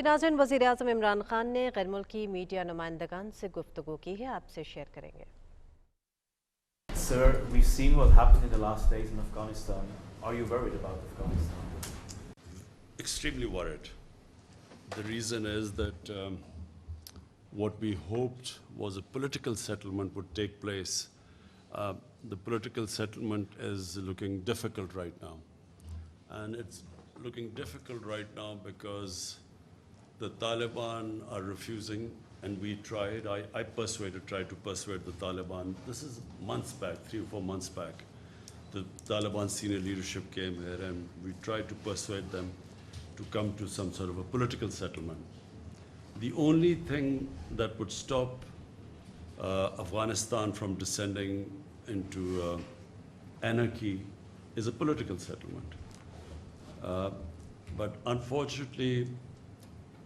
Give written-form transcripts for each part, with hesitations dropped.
नाज़रीन, वजीर एअज़म इमरान खान ने गैरमुल्की मीडिया नुमाइंदगान से गुफ्तगू की है, आपसे शेयर करेंगे। Sir, we've seen what happened in the last days in Afghanistan. Are you worried about Afghanistan? Extremely worried. The reason is that what we hoped was a political settlement would take place. The political settlement is looking difficult right now. And it's looking difficult right now because the Taliban are refusing, and we tried. I tried to persuade the Taliban. This is months back, 3 or 4 months back. The Taliban senior leadership came here, and we tried to persuade them to come to some sort of a political settlement. The only thing that would stop Afghanistan from descending into anarchy is a political settlement. But unfortunately,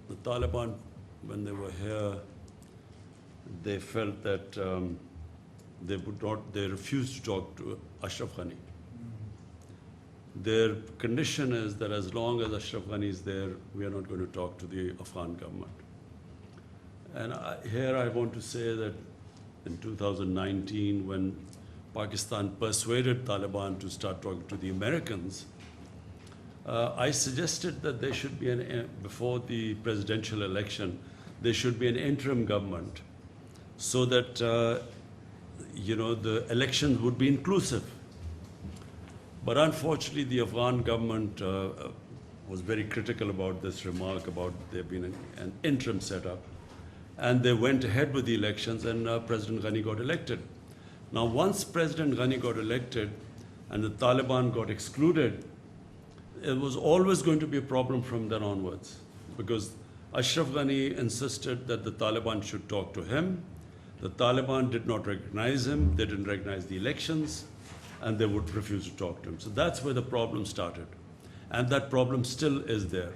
the Taliban, when they were here, they felt that they refused to talk to Ashraf Ghani. Their condition is that as long as Ashraf Ghani is there, we are not going to talk to the Afghan government. And here I want to say that in 2019, when Pakistan persuaded Taliban to start talking to the Americans, I suggested that there should be before the presidential election, there should be an interim government so that, the elections would be inclusive. But unfortunately, the Afghan government was very critical about this remark about there being an interim setup. And they went ahead with the elections, and President Ghani got elected. Now, once President Ghani got elected and the Taliban got excluded, it was always going to be a problem from then onwards, because Ashraf Ghani insisted that the Taliban should talk to him. The Taliban did not recognize him, they didn't recognize the elections, and they would refuse to talk to him. So that's where the problem started. And that problem still is there.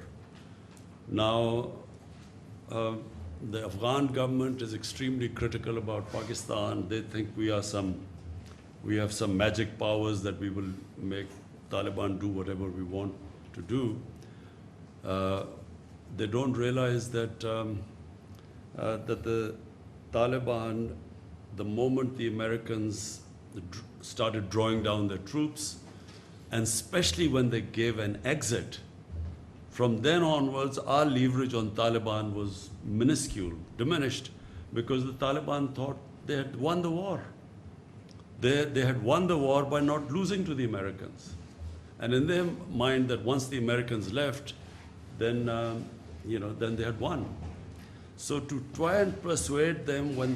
Now, the Afghan government is extremely critical about Pakistan. They think we have some magic powers that we will make Taliban do whatever we want to do. They don't realize that that the Taliban, the moment the Americans started drawing down their troops, and especially when they gave an exit, from then onwards, our leverage on Taliban was minuscule, diminished, because the Taliban thought they had won the war. They had won the war by not losing to the Americans. And in their mind that once the Americans left, then, then they had won. So to try and persuade them when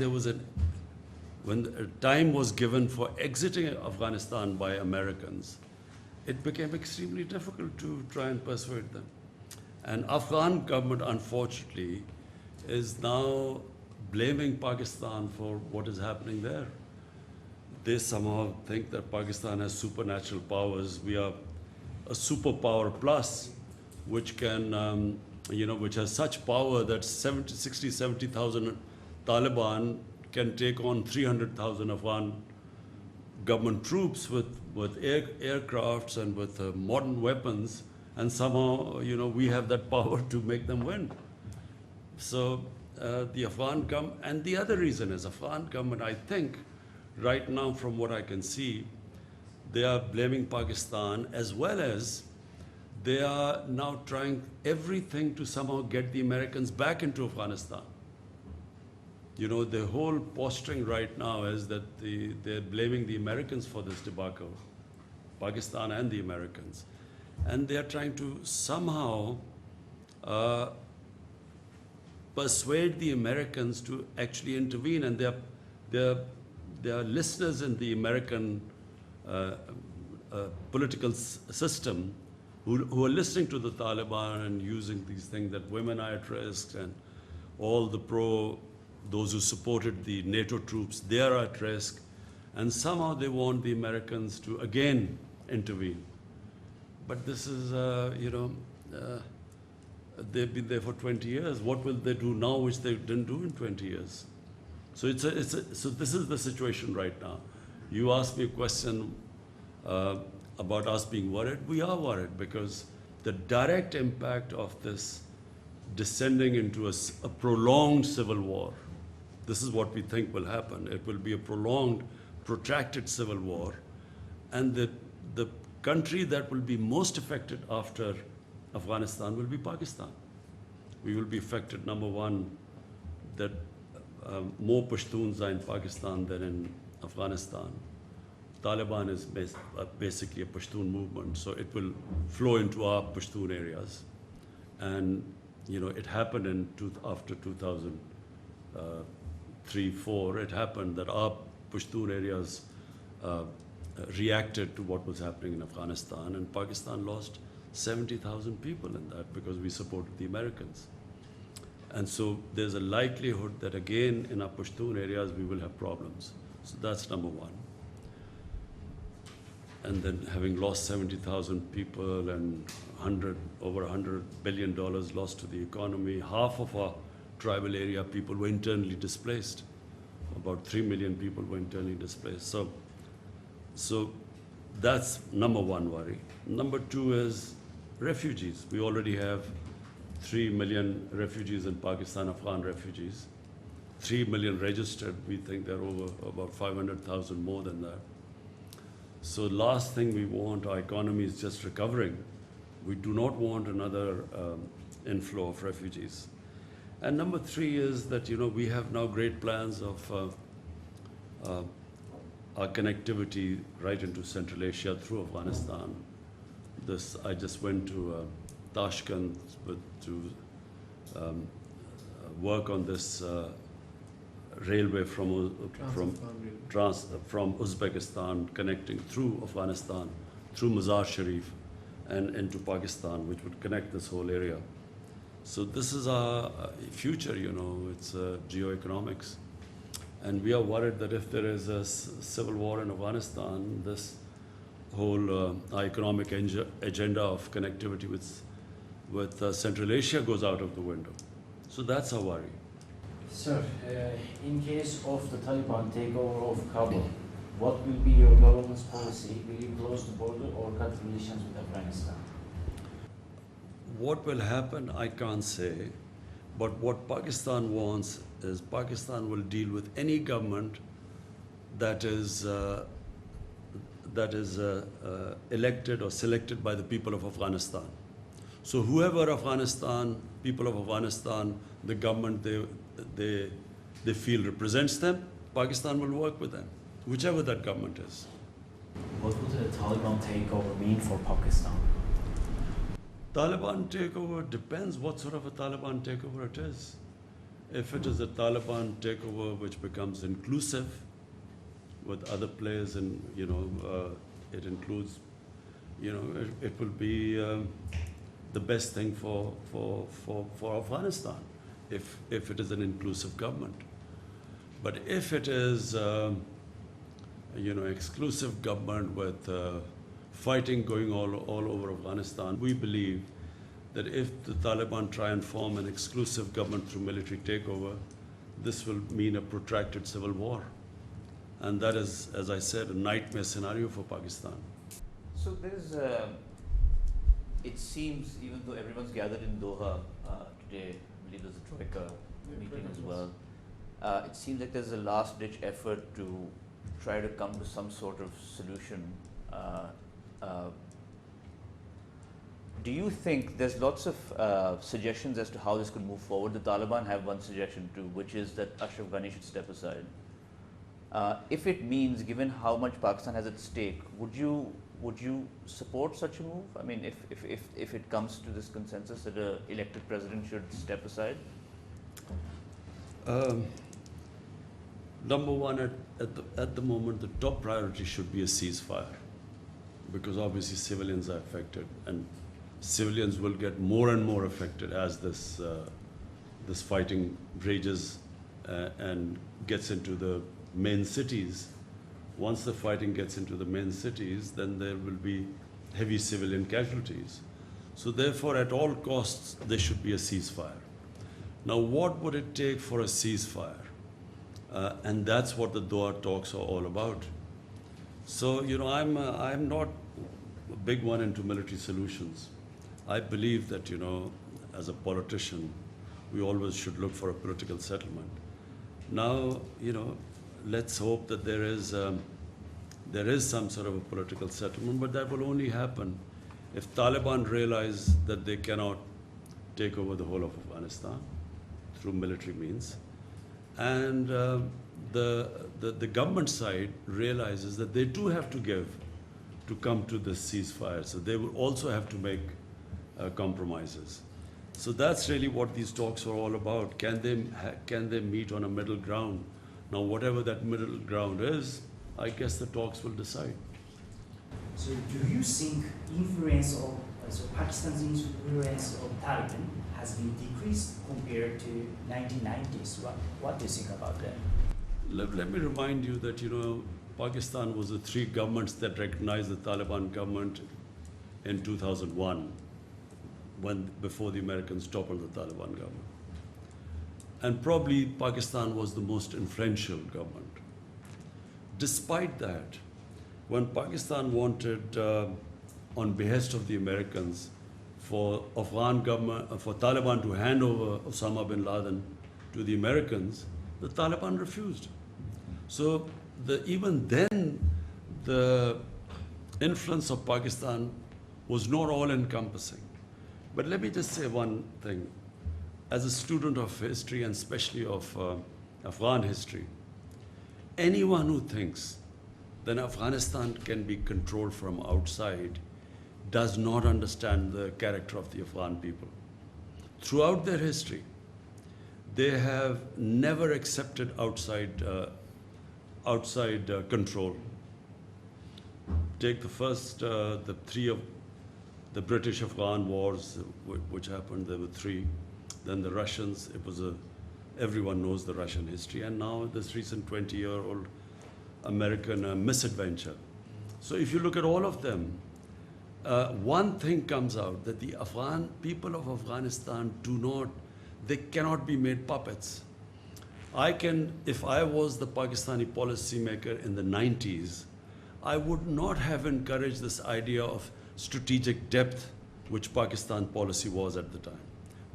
time was given for exiting Afghanistan by Americans, it became extremely difficult to try and persuade them. And Afghan government, unfortunately, is now blaming Pakistan for what is happening there. They somehow think that Pakistan has supernatural powers. We are a superpower plus, which can, which has such power that 70,000 Taliban can take on 300,000 Afghan government troops with aircrafts and with modern weapons, and somehow, we have that power to make them win. So the Afghan government, and the other reason is Afghan government, I think, right now from what I can see, they are blaming Pakistan, as well as they are now trying everything to somehow get the Americans back into Afghanistan. The whole posturing right now is that they're blaming the Americans for this debacle, Pakistan and the Americans. And they're trying to somehow persuade the Americans to actually intervene. And there are listeners in the American political system who are listening to the Taliban and using these things that women are at risk, and all those who supported the NATO troops, they are at risk. And somehow they want the Americans to again intervene. But this is, they've been there for 20 years. What will they do now which they didn't do in 20 years? So so this is the situation right now. You asked me a question about us being worried. We are worried because the direct impact of this descending into a prolonged civil war. This is what we think will happen. It will be a prolonged, protracted civil war. And the country that will be most affected after Afghanistan will be Pakistan. We will be affected, number one, that more Pashtuns are in Pakistan than in Afghanistan. Taliban is basically a Pashtun movement, so it will flow into our Pashtun areas. And it happened after 2003-04. It happened that our Pashtun areas reacted to what was happening in Afghanistan, and Pakistan lost 70,000 people in that because we supported the Americans. And so there's a likelihood that again in our Pashtun areas we will have problems. So that's number one. And then having lost 70,000 people and over $100 billion lost to the economy, half of our tribal area people were internally displaced. About 3 million people were internally displaced. So that's number one worry. Number two is refugees. We already have 3 million refugees in Pakistan, Afghan refugees. 3 million registered. We think there are over about 500,000 more than that. So last thing we want, our economy is just recovering. We do not want another inflow of refugees. And number three is that, we have now great plans of our connectivity right into Central Asia through Afghanistan. I just went to Tashkent to work on this railway from Uzbekistan connecting through Afghanistan, through Mazar Sharif and into Pakistan, which would connect this whole area. So this is our future, it's geoeconomics. And we are worried that if there is a civil war in Afghanistan, this whole economic agenda of connectivity with Central Asia goes out of the window. So that's our worry. Sir, in case of the Taliban takeover of Kabul, what will be your government's policy? Will you close the border or cut relations with Afghanistan? What will happen, I can't say. But what Pakistan wants is Pakistan will deal with any government that is elected or selected by the people of Afghanistan. So whoever people of Afghanistan, the government they feel represents them, Pakistan will work with them, whichever that government is. What would a Taliban takeover mean for Pakistan? Taliban takeover depends what sort of a Taliban takeover it is. If it is a Taliban takeover which becomes inclusive with other players and, it includes, it will be the best thing for Afghanistan if it is an inclusive government. But if it is, exclusive government with fighting going all over Afghanistan, we believe that if the Taliban try and form an exclusive government through military takeover, this will mean a protracted civil war. And that is, as I said, a nightmare scenario for Pakistan. So there's, it seems, even though everyone's gathered in Doha today, I believe there's a Troika meeting as well, it seems like there's a last-ditch effort to try to come to some sort of solution. Do you think there's lots of suggestions as to how this could move forward? The Taliban have one suggestion too, which is that Ashraf Ghani should step aside. If it means, given how much Pakistan has at stake, would you support such a move? I mean, if it comes to this consensus that an elected president should step aside? Number one, at the moment, the top priority should be a ceasefire, because obviously civilians are affected, and civilians will get more and more affected as this fighting rages and gets into the main cities. Once the fighting gets into the main cities, then there will be heavy civilian casualties. So therefore, at all costs, there should be a ceasefire. Now, what would it take for a ceasefire? And that's what the Doha talks are all about. So, I'm not a big one into military solutions. I believe that, as a politician, we always should look for a political settlement. Now, let's hope that there is some sort of a political settlement, but that will only happen if Taliban realize that they cannot take over the whole of Afghanistan through military means, and the government side realizes that they too have to give to come to this ceasefire. So they will also have to make compromises. So that's really what these talks are all about. Can they meet on a middle ground? Now, whatever that middle ground is, I guess the talks will decide. So do you think Pakistan's influence of Taliban has been decreased compared to 1990s? What do you think about that? Let me remind you that, Pakistan was the three governments that recognized the Taliban government in 2001, before the Americans toppled the Taliban government. And probably Pakistan was the most influential government. Despite that, when Pakistan wanted, on behest of the Americans, for Taliban to hand over Osama bin Laden to the Americans, the Taliban refused. So even then, the influence of Pakistan was not all-encompassing. But let me just say one thing. As a student of history, and especially of Afghan history, anyone who thinks that Afghanistan can be controlled from outside does not understand the character of the Afghan people. Throughout their history, they have never accepted outside control. Take the three of the British-Afghan wars, which happened. There were three. Then the Russians. Everyone knows the Russian history, and now this recent 20-year-old American misadventure. So if you look at all of them, one thing comes out, that the Afghan people of Afghanistan they cannot be made puppets. If I was the Pakistani policymaker in the 90s, I would not have encouraged this idea of strategic depth, which Pakistan policy was at the time.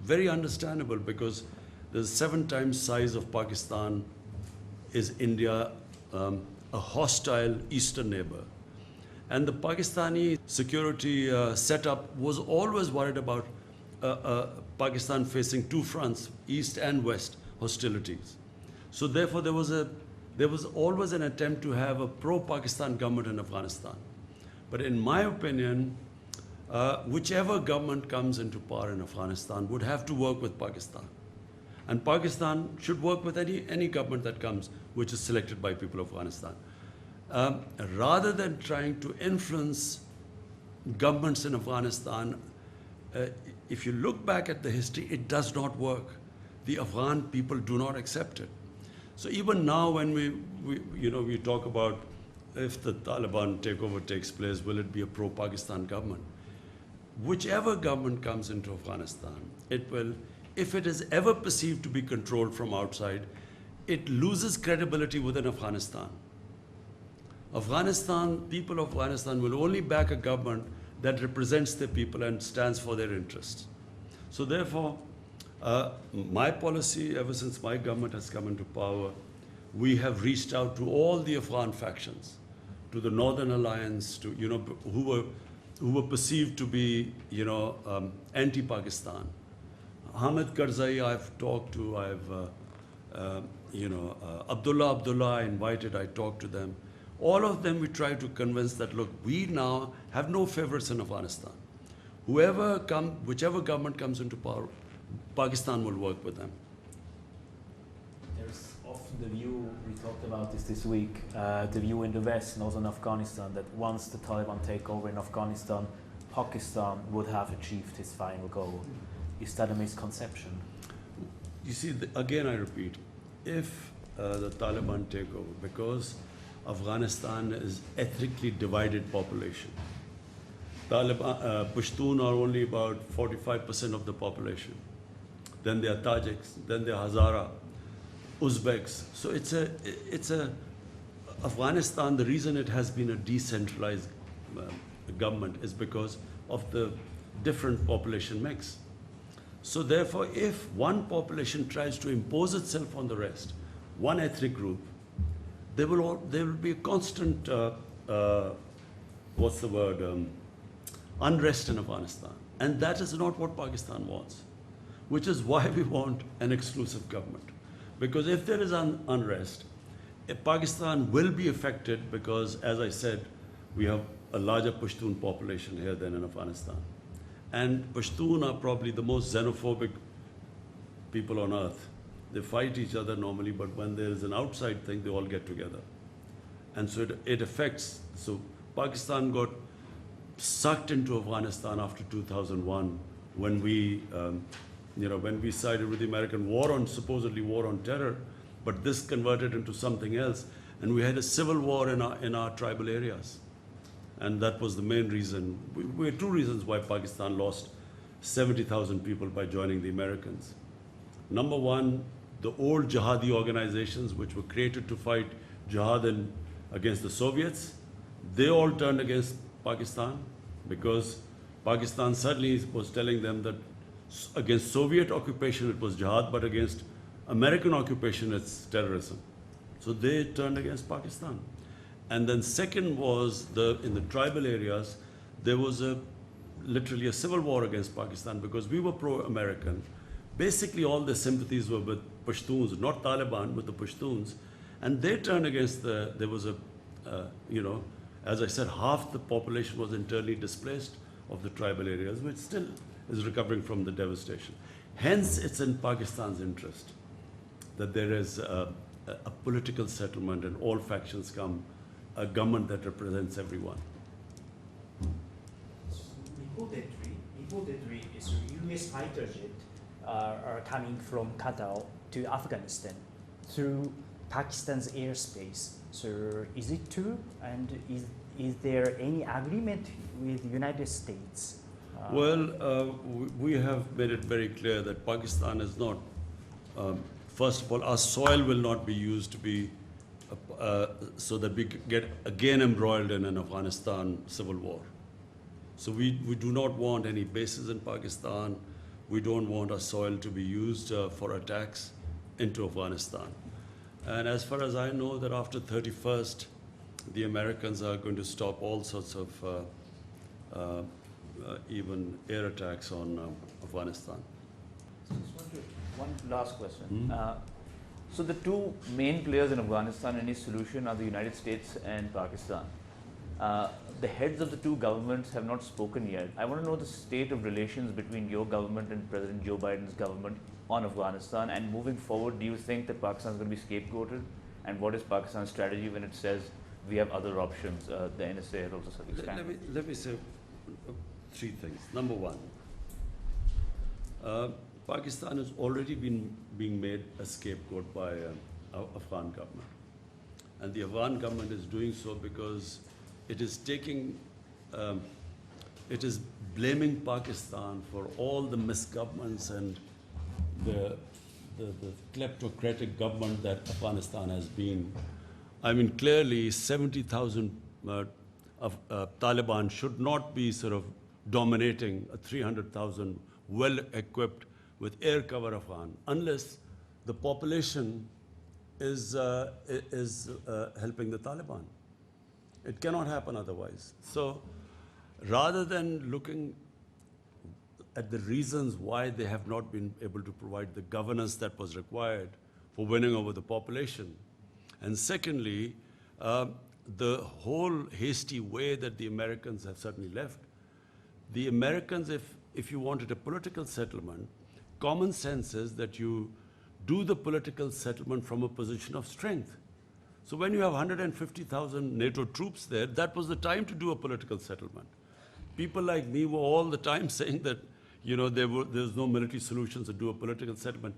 Very understandable, because the 7 times size of Pakistan is India, a hostile eastern neighbor. And the Pakistani security setup was always worried about Pakistan facing two fronts, east and west hostilities. So therefore, there was always an attempt to have a pro-Pakistan government in Afghanistan. But in my opinion, whichever government comes into power in Afghanistan would have to work with Pakistan. And Pakistan should work with any government that comes, which is selected by people of Afghanistan. Rather than trying to influence governments in Afghanistan, if you look back at the history, it does not work. The Afghan people do not accept it. So even now, when we talk about if the Taliban takeover takes place, will it be a pro-Pakistan government? Whichever government comes into Afghanistan, if it is ever perceived to be controlled from outside, it loses credibility within Afghanistan. People of Afghanistan will only back a government that represents their people and stands for their interests. So therefore, my policy, ever since my government has come into power, we have reached out to all the Afghan factions, to the Northern Alliance, to who were perceived to be anti-Pakistan. Hamid Karzai I've talked to. Abdullah I invited. I talked to them. All of them we try to convince that, look, we now have no favorites in Afghanistan. Whichever government comes into power, Pakistan will work with them. There's often the view, we talked about this week, the view in the West and also in Afghanistan, that once the Taliban take over in Afghanistan, Pakistan would have achieved its final goal. Is that a misconception? You see, again I repeat, if the Taliban take over, because Afghanistan is ethnically divided population. Pashtun are only about 45% of the population. Then there are Tajiks, then there are Hazara, Uzbeks. So it's a Afghanistan, the reason it has been a decentralized government is because of the different population mix. So therefore, if one population tries to impose itself on the rest, one ethnic group, there will be a constant, unrest in Afghanistan. And that is not what Pakistan wants, which is why we want an exclusive government. Because if there is unrest, Pakistan will be affected because, as I said, we have a larger Pashtun population here than in Afghanistan. And Pashtun are probably the most xenophobic people on earth. They fight each other normally, but when there is an outside thing, they all get together. And so it affects. So Pakistan got sucked into Afghanistan after 2001 when we, when we sided with the American supposedly war on terror, but this converted into something else. And we had a civil war in our tribal areas. And that was the main reason. We had two reasons why Pakistan lost 70,000 people by joining the Americans. Number one, the old jihadi organizations which were created to fight jihad against the Soviets, they all turned against Pakistan because Pakistan suddenly was telling them that against Soviet occupation it was jihad, but against American occupation it's terrorism. So they turned against Pakistan. And then second was in the tribal areas, there was literally a civil war against Pakistan because we were pro-American. Basically all their sympathies were with Pashtuns, not Taliban, but the Pashtuns. And they turned against there was as I said, half the population was internally displaced of the tribal areas, which still is recovering from the devastation. Hence, it's in Pakistan's interest that there is a political settlement and all factions come, a government that represents everyone. Reportedly, is U.S. fighter jet are coming from Qatar to Afghanistan through Pakistan's airspace. So is it true? And is there any agreement with the United States? We have made it very clear that Pakistan is not, first of all, our soil will not be used to be so that we get again embroiled in an Afghanistan civil war. So we do not want any bases in Pakistan. We don't want our soil to be used for attacks into Afghanistan. And as far as I know, that after 31st, the Americans are going to stop all sorts of even air attacks on Afghanistan. One last question. So the two main players in Afghanistan and its solution are the United States and Pakistan. The heads of the two governments have not spoken yet. I want to know the state of relations between your government and President Joe Biden's government on Afghanistan, and moving forward, do you think that Pakistan is going to be scapegoated? And what is Pakistan's strategy when it says we have other options? The NSA has also expanded. Let me say three things. Number one, Pakistan has already been being made a scapegoat by Afghan government. And the Afghan government is doing so because it is blaming Pakistan for all the misgovernments and the kleptocratic government that Afghanistan has been. I mean, clearly 70,000 Taliban should not be sort of dominating a 300,000 well-equipped with air cover Afghan, unless the population is helping the Taliban. It cannot happen otherwise. So rather than looking at the reasons why they have not been able to provide the governance that was required for winning over the population, and secondly, the whole hasty way that the Americans have certainly left. The Americans, if you wanted a political settlement, common sense is that you do the political settlement from a position of strength. So when you have 150,000 NATO troops there, that was the time to do a political settlement. People like me were all the time saying that, there's no military solutions to do a political settlement.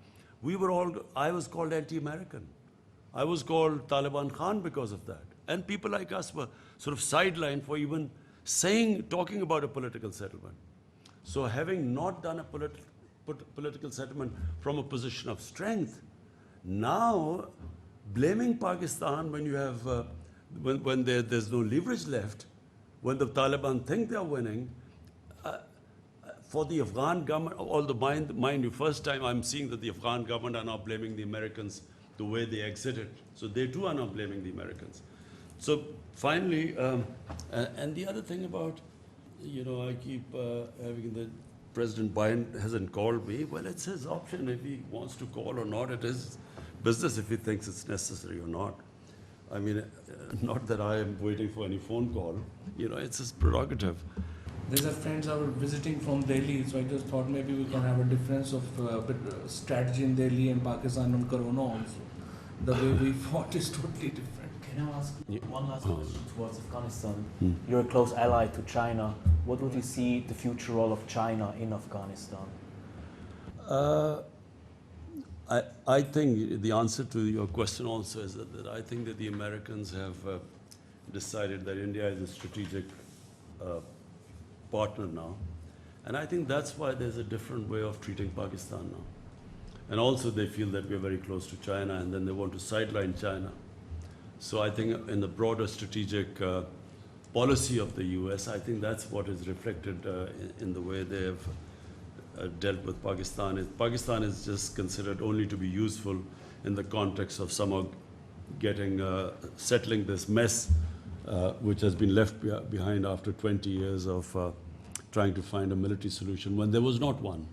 I was called anti-American. I was called Taliban Khan because of that. And people like us were sort of sidelined for even talking about a political settlement. So having not done a political settlement from a position of strength, now blaming Pakistan when you have, when there's no leverage left, when the Taliban think they're winning, for the Afghan government, although mind you, first time I'm seeing that the Afghan government are now blaming the Americans the way they exited. So they too are now blaming the Americans. So finally, and the other thing about, I keep having the President Biden hasn't called me. Well, it's his option if he wants to call or not. It is business if he thinks it's necessary or not. I mean, not that I am waiting for any phone call. It's his prerogative. There's a friends are visiting from Delhi, so I just thought maybe we can have a difference of strategy in Delhi and Pakistan on Corona also. The way we fought is totally different. Can I ask one last question towards Afghanistan? You're a close ally to China. What would you see the future role of China in Afghanistan? I think the answer to your question also is that I think that the Americans have decided that India is a strategic partner now. And I think that's why there's a different way of treating Pakistan now. And also they feel that we're very close to China and then they want to sideline China. So I think in the broader strategic policy of the US, I think that's what is reflected in the way they have dealt with Pakistan. Pakistan is just considered only to be useful in the context of somehow settling this mess which has been left behind after 20 years of trying to find a military solution when there was not one.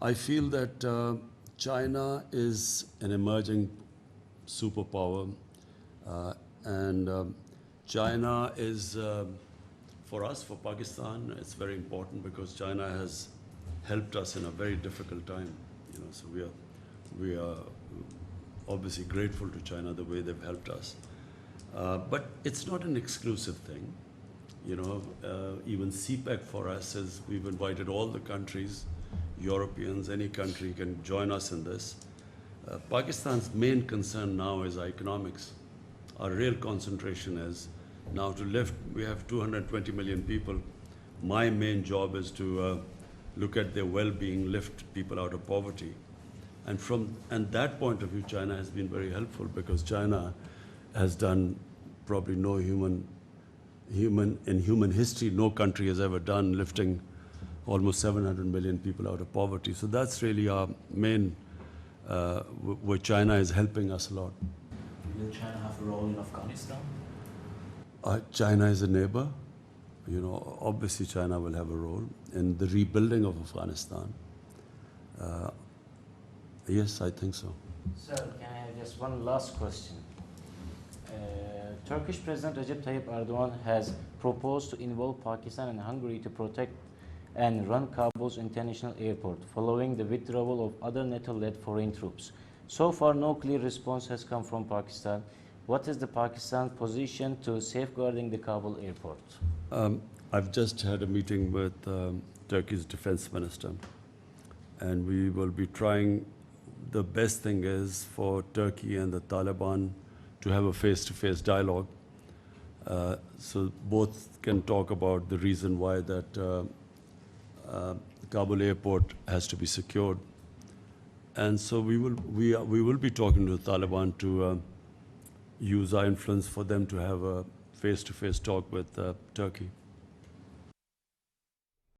I feel that China is an emerging superpower, and China is, for us, for Pakistan, it's very important because China has helped us in a very difficult time. So we are obviously grateful to China the way they've helped us. But it's not an exclusive thing. Even CPEC for us is we've invited all the countries, Europeans, any country can join us in this. Pakistan's main concern now is economics. Our real concentration is now to lift, we have 220 million people. My main job is to look at their well-being, lift people out of poverty. And that point of view, China has been very helpful because China has done probably no in human history, no country has ever done lifting almost 700 million people out of poverty. So that's really our main, where China is helping us a lot. Will China have a role in Afghanistan? China is a neighbor. Obviously China will have a role in the rebuilding of Afghanistan. Yes, I think so. Sir, can I have just one last question? Turkish President Recep Tayyip Erdogan has proposed to involve Pakistan and Hungary to protect and run Kabul's international airport following the withdrawal of other NATO-led foreign troops. So far, no clear response has come from Pakistan. What is the Pakistan position to safeguarding the Kabul airport? I've just had a meeting with Turkey's defense minister, and we will be trying. The best thing is for Turkey and the Taliban to have a face-to-face dialogue, so both can talk about the reason why that Kabul airport has to be secured. And so we will be talking to the Taliban to use our influence for them to have a face-to-face talk with Turkey.